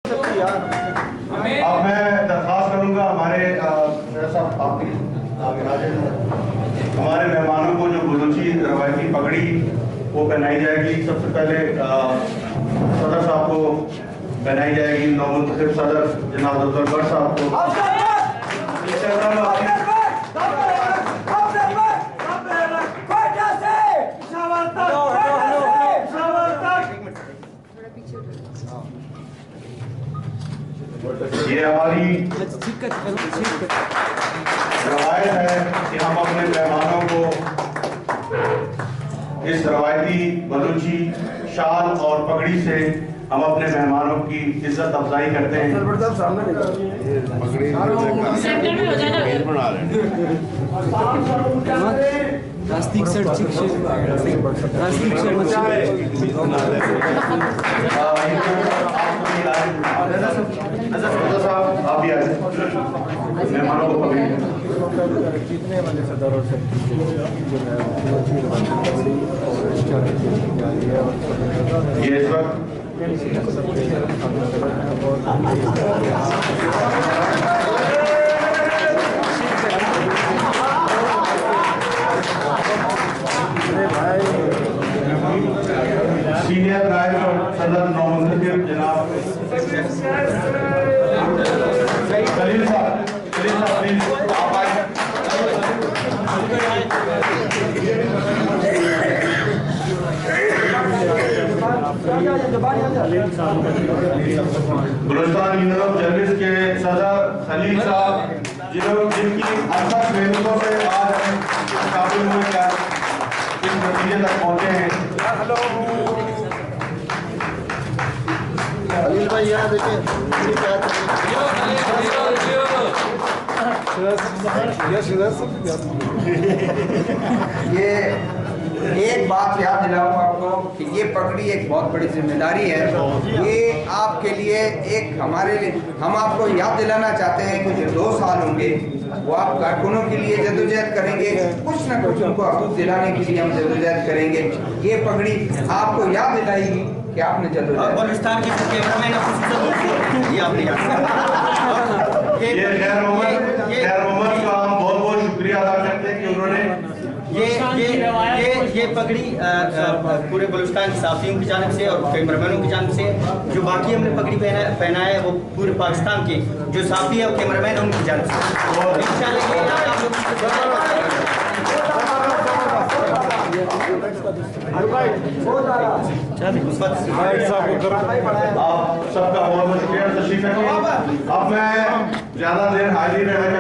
अब मैं दरख्वास्त करूंगा हमारे हमारे मेहमानों को जो बलूची रवायती पगड़ी वो पहनाई जाएगी। सबसे पहले सदर साहब को पहनाई जाएगी, नौमुंतखब सदर जनाब अब्दुल साहब को। ये हमारी रवायत है कि हम अपने मेहमानों को इस रवायती बलूची शाल और पगड़ी से हम अपने मेहमानों की इज्जत अफजाई करते हैं। रास्तिक सर आप भी आए मेहमानों को जीतने वाले सरदारों से ये इस वक्त सीनियर नायब सदर नौमुंतखब जनाब खलील साहब प्लीज आप आए। बलूचिस्तान यूनियन जर्नलिस्ट के सदर खलील साहब जिनकी अरसद मेहनतों से आज हम काफी हुए क्या इस नतीजे तक पहुंचे हैं। खलील भाई यहाँ देखें, ये एक बात याद दिलाऊं आपको कि ये पगड़ी एक बहुत बड़ी जिम्मेदारी है। ये आपके लिए एक हमारे लिए हम आपको याद दिलाना चाहते हैं कि जो 2 साल होंगे वो आप कारकुनों के लिए जद्दोजहद करेंगे, कुछ ना कुछ उनको हकूक़ दिलाने के लिए हम जद्दोजहद करेंगे। ये पगड़ी आपको याद दिलाएगी कि आपने जद्दोजहद बलूचिस्तान के खैर मोहम्मद का हम बहुत बहुत शुक्रिया अदा करते हैं कि उन्होंने ये पगड़ी पूरे बलूचिस्तान के साफियों की जानिब से और कैमरामैनों की जानिब से, जो बाकी हमने पगड़ी पहना है वो पूरे पाकिस्तान के जो साफी है और कैमरामैन है उनकी जानिब से। और इंशाल्लाह ये आप सबका बहुत बहुत शुक्रिया। तशरीफ रखिए। अब मैं ज्यादा देर हाजिर रहना